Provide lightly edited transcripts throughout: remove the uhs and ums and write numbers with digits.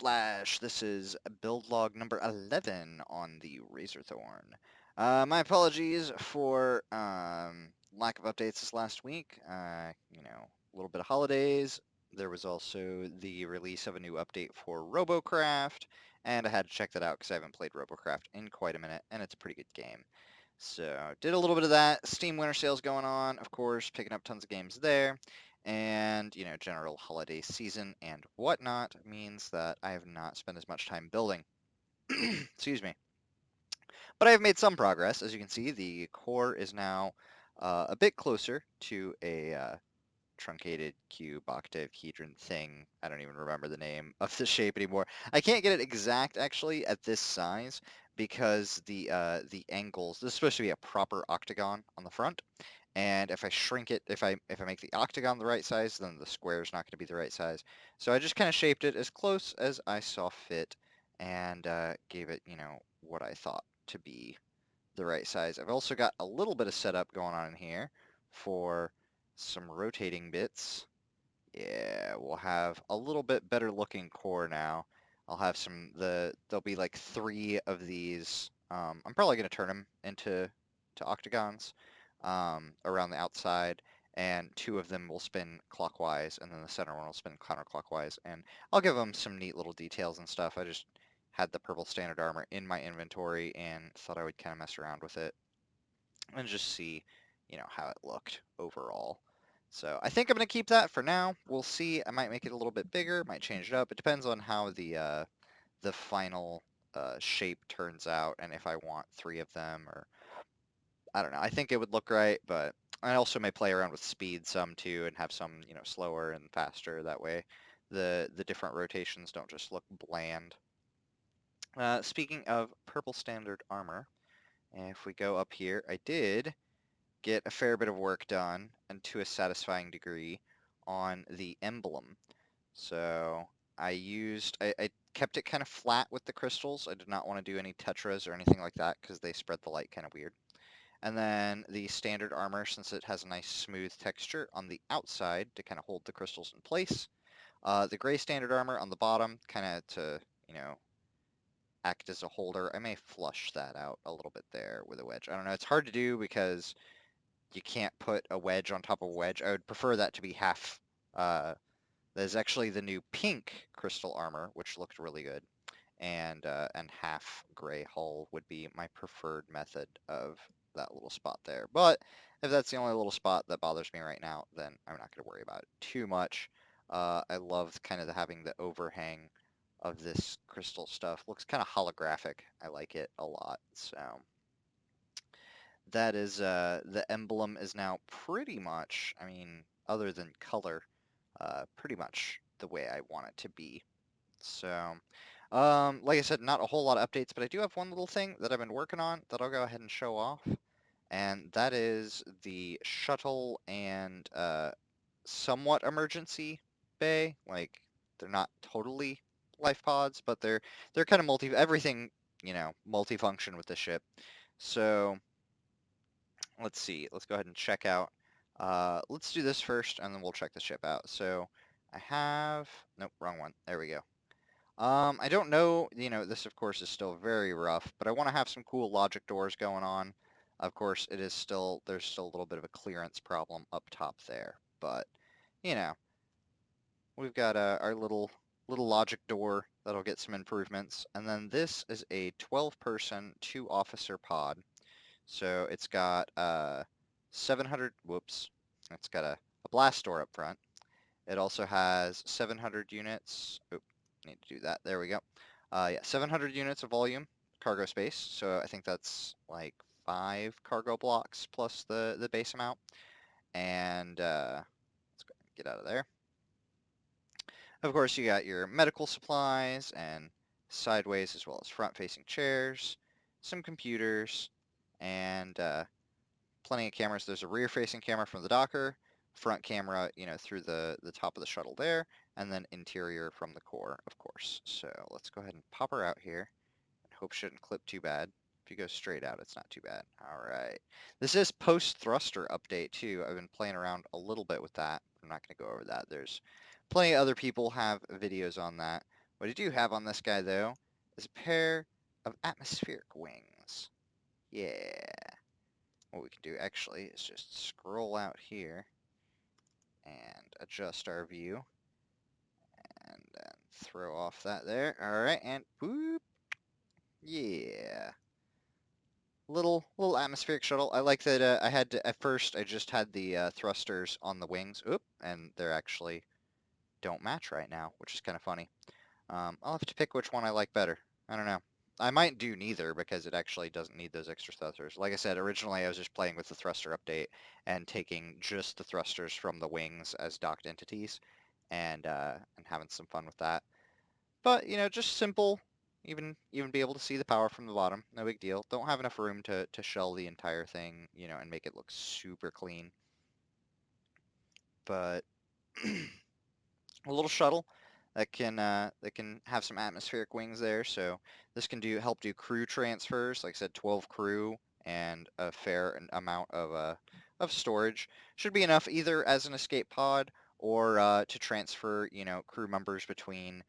WIP-Lash. This is build log number 11 on the Razorthorn. My apologies for lack of updates this last week. A little bit of holidays. There was also the release of a new update for RoboCraft, and I had to check that out because I haven't played RoboCraft in quite a minute, and it's a pretty good game. So did a little bit of that. Steam Winter Sales going on, of course, picking up tons of games there. And, general holiday season and whatnot means that I have not spent as much time building. Excuse me. But I have made some progress. As you can see, the core is now a bit closer to a truncated cube, octave, hedron thing. I don't even remember the name of the shape anymore. I can't get it exact, actually, at this size because the angles, this is supposed to be a proper octagon on the front. And if I shrink it, if I make the octagon the right size, then the square is not going to be the right size. So I just kind of shaped it as close as I saw fit and gave it, what I thought to be the right size. I've also got a little bit of setup going on in here for some rotating bits. Yeah, we'll have a little bit better looking core now. I'll have there'll be like 3 of these. I'm probably going to turn them into octagons around the outside, and 2 of them will spin clockwise, and then the center one will spin counterclockwise. And I'll give them some neat little details and stuff. I just had the purple standard armor in my inventory and thought I would kind of mess around with it and just see, how it looked overall. So I think I'm going to keep that for now. We'll see. I might make it a little bit bigger, might change it up. It depends on how the final shape turns out and if I want 3 of them or I don't know. I think it would look right, but I also may play around with speed some too and have some, slower and faster. That way the different rotations don't just look bland. Speaking of purple standard armor, if we go up here, I did get a fair bit of work done and to a satisfying degree on the emblem. So I kept it kind of flat with the crystals. I did not want to do any tetras or anything like that because they spread the light kind of weird. And then the standard armor, since it has a nice smooth texture on the outside to kind of hold the crystals in place. The gray standard armor on the bottom, kind of to, act as a holder. I may flush that out a little bit there with a wedge. I don't know. It's hard to do because you can't put a wedge on top of a wedge. I would prefer that to be half. There's actually the new pink crystal armor, which looked really good, and half gray hull would be my preferred method of that little spot there. But if that's the only little spot that bothers me right now, then I'm not going to worry about it too much. I love kind of having the overhang of this crystal stuff. Looks kind of holographic. I like it a lot. So that is the emblem is now pretty much, I mean, other than color, pretty much the way I want it to be. So, like I said, not a whole lot of updates, but I do have one little thing that I've been working on that I'll go ahead and show off, and that is the shuttle and somewhat emergency bay. Like, they're not totally life pods, but they're kind of everything, multifunction with the ship. So let's see. Let's go ahead and check out. Let's do this first, and then we'll check the ship out. So I have, nope, wrong one. There we go. I don't know, this of course is still very rough, but I want to have some cool logic doors going on. Of course, there's still a little bit of a clearance problem up top there, but, you know, we've got our little logic door that'll get some improvements, and then this is a 12-person, 2-officer pod. So it's got 700, whoops, it's got a blast door up front. It also has 700 units, oop, need to do that, there we go. Yeah, 700 units of volume, cargo space, so I think that's like 5 cargo blocks plus the base amount. And let's go get out of there. Of course, you got your medical supplies and sideways as well as front-facing chairs, some computers, and plenty of cameras. There's a rear-facing camera from the docker, front camera, through the top of the shuttle there, and then interior from the core, of course. So let's go ahead and pop her out here. I hope she didn't clip too bad. If you go straight out, it's not too bad. All right. This is post-thruster update, too. I've been playing around a little bit with that. I'm not going to go over that. There's plenty of other people have videos on that, What I do have on this guy, though, is a pair of atmospheric wings. Yeah. What we can do, actually, is just scroll out here and adjust our view. And then throw off that there. Alright, and whoop. Yeah. Little atmospheric shuttle. I like that I had to, at first, I just had the thrusters on the wings. Oop, and they're actually don't match right now, which is kind of funny. I'll have to pick which one I like better. I don't know. I might do neither because it actually doesn't need those extra thrusters. Like I said, originally I was just playing with the thruster update and taking just the thrusters from the wings as docked entities and having some fun with that. But, you know, just simple, even be able to see the power from the bottom. No big deal. Don't have enough room to shell the entire thing, you know, and make it look super clean. But a little shuttle that can have some atmospheric wings there. So this can help do crew transfers. Like I said, 12 crew and a fair amount of storage should be enough either as an escape pod or to transfer, you know, crew members between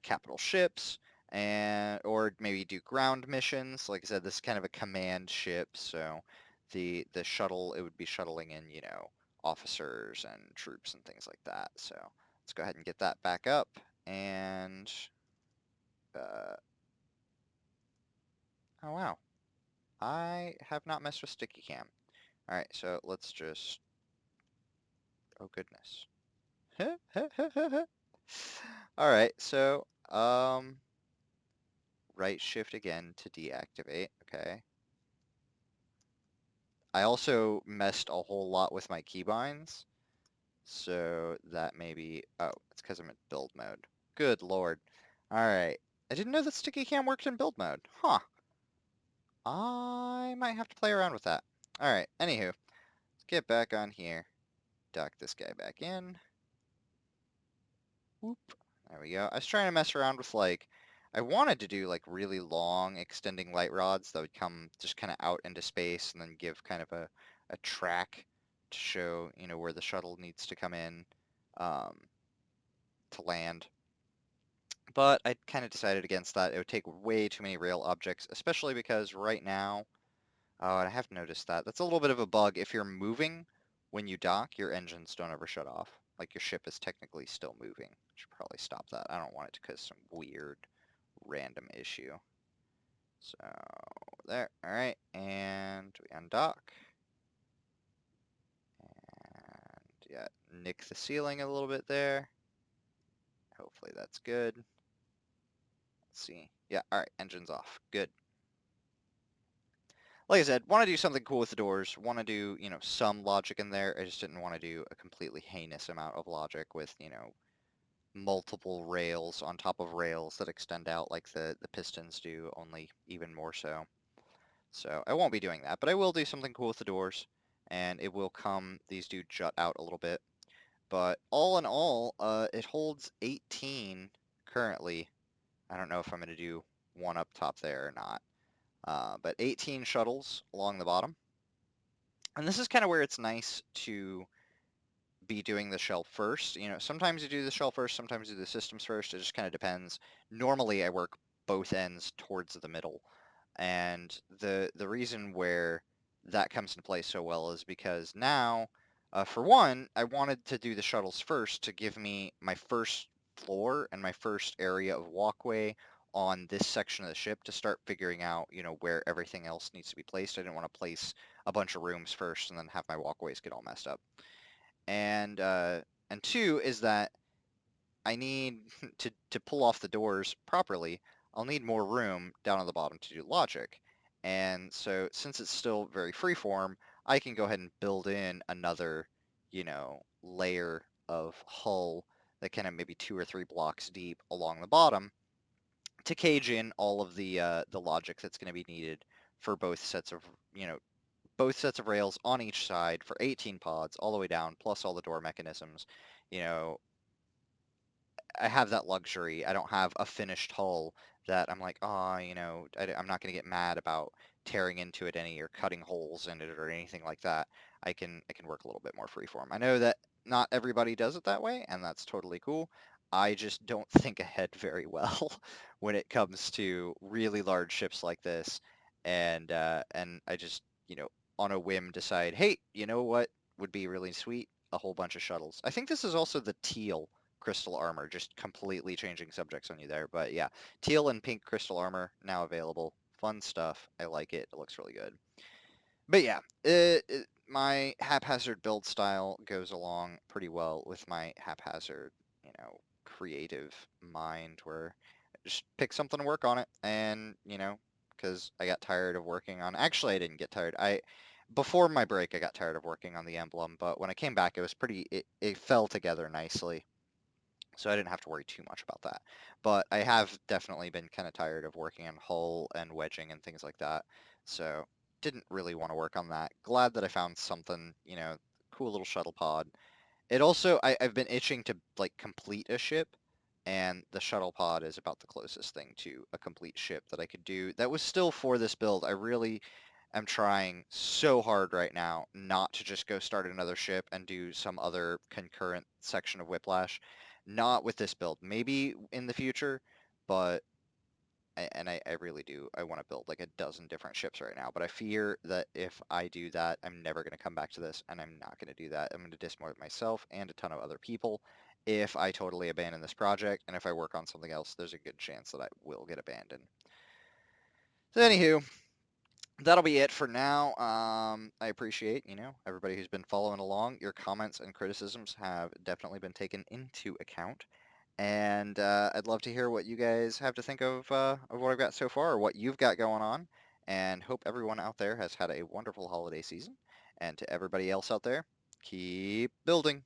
capital ships and or maybe do ground missions. Like I said, this is kind of a command ship, so the shuttle, it would be shuttling in, you know, officers and troops and things like that. So let's go ahead and get that back up. And, uh, oh wow, I have not messed with sticky cam. All right, so let's just, oh goodness. All right, so, right shift again to deactivate, okay. I also messed a whole lot with my keybinds, so that may be, oh, it's because I'm in build mode. Good lord. All right, I didn't know that sticky cam worked in build mode. Huh. I might have to play around with that. Alright, anywho, let's get back on here. Dock this guy back in. Whoop. There we go. I was trying to mess around with, like, I wanted to do, like, really long extending light rods that would come just kind of out into space and then give kind of a track to show, you know, where the shuttle needs to come in um, to land. But I kind of decided against that. It would take way too many rail objects, especially because right now, oh, and I have noticed that. That's a little bit of a bug. If you're moving when you dock, your engines don't ever shut off. Like your ship is technically still moving. Should probably stop that. I don't want it to cause some weird random issue. So there, all right, and we undock. And yeah, nick the ceiling a little bit there. Hopefully that's good. Let's see. Yeah, all right, engine's off. Good. Like I said, want to do something cool with the doors, want to do, you know, some logic in there. I just didn't want to do a completely heinous amount of logic with, you know, multiple rails on top of rails that extend out like the pistons do, only even more so. So I won't be doing that, but I will do something cool with the doors, and it will come, these do jut out a little bit. But all in all, it holds 18 currently. I don't know if I'm going to do one up top there or not. But 18 shuttles along the bottom. And this is kind of where it's nice to be doing the shell first. You know, sometimes you do the shell first, sometimes you do the systems first. It just kind of depends. Normally, I work both ends towards the middle. And the reason where that comes into play so well is because now, for one, I wanted to do the shuttles first to give me my first floor and my first area of walkway on this section of the ship to start figuring out, you know, where everything else needs to be placed. I didn't want to place a bunch of rooms first and then have my walkways get all messed up. And two is that I need to pull off the doors properly, I'll need more room down on the bottom to do logic. And so since it's still very freeform, I can go ahead and build in another, you know, layer of hull that kind of maybe 2 or 3 blocks deep along the bottom to cage in all of the logic that's going to be needed for both sets of, you know, both sets of rails on each side for 18 pods all the way down, plus all the door mechanisms. You know, I have that luxury. I don't have a finished hull that I'm like, oh, you know, I'm not going to get mad about tearing into it any or cutting holes in it or anything like that. I can work a little bit more freeform. I know that not everybody does it that way, and that's totally cool. I just don't think ahead very well when it comes to really large ships like this, and I just, on a whim decide, hey, you know what would be really sweet? A whole bunch of shuttles. I think this is also the teal crystal armor, just completely changing subjects on you there, but yeah, teal and pink crystal armor now available. Fun stuff. I like it. It looks really good. But yeah, my haphazard build style goes along pretty well with my haphazard, creative mind where I just pick something to work on it and, because I got tired of working on, actually I didn't get tired. Before my break, I got tired of working on the emblem, but when I came back, it fell together nicely. So I didn't have to worry too much about that. But I have definitely been kind of tired of working on hull and wedging and things like that. So didn't really want to work on that. Glad that I found something, cool little shuttle pod. It also, I've been itching to like complete a ship, and the shuttle pod is about the closest thing to a complete ship that I could do. That was still for this build. I really am trying so hard right now not to just go start another ship and do some other concurrent section of WIP-Lash. Not with this build. Maybe in the future, but I really do. I want to build like a dozen different ships right now, but I fear that if I do that, I'm never going to come back to this, and I'm not going to do that. I'm going to dismotivate myself and a ton of other people if I totally abandon this project, and if I work on something else, there's a good chance that I will get abandoned. So anywho, that'll be it for now. I appreciate, everybody who's been following along. Your comments and criticisms have definitely been taken into account. And I'd love to hear what you guys have to think of what I've got so far, or what you've got going on. And hope everyone out there has had a wonderful holiday season. And to everybody else out there, keep building.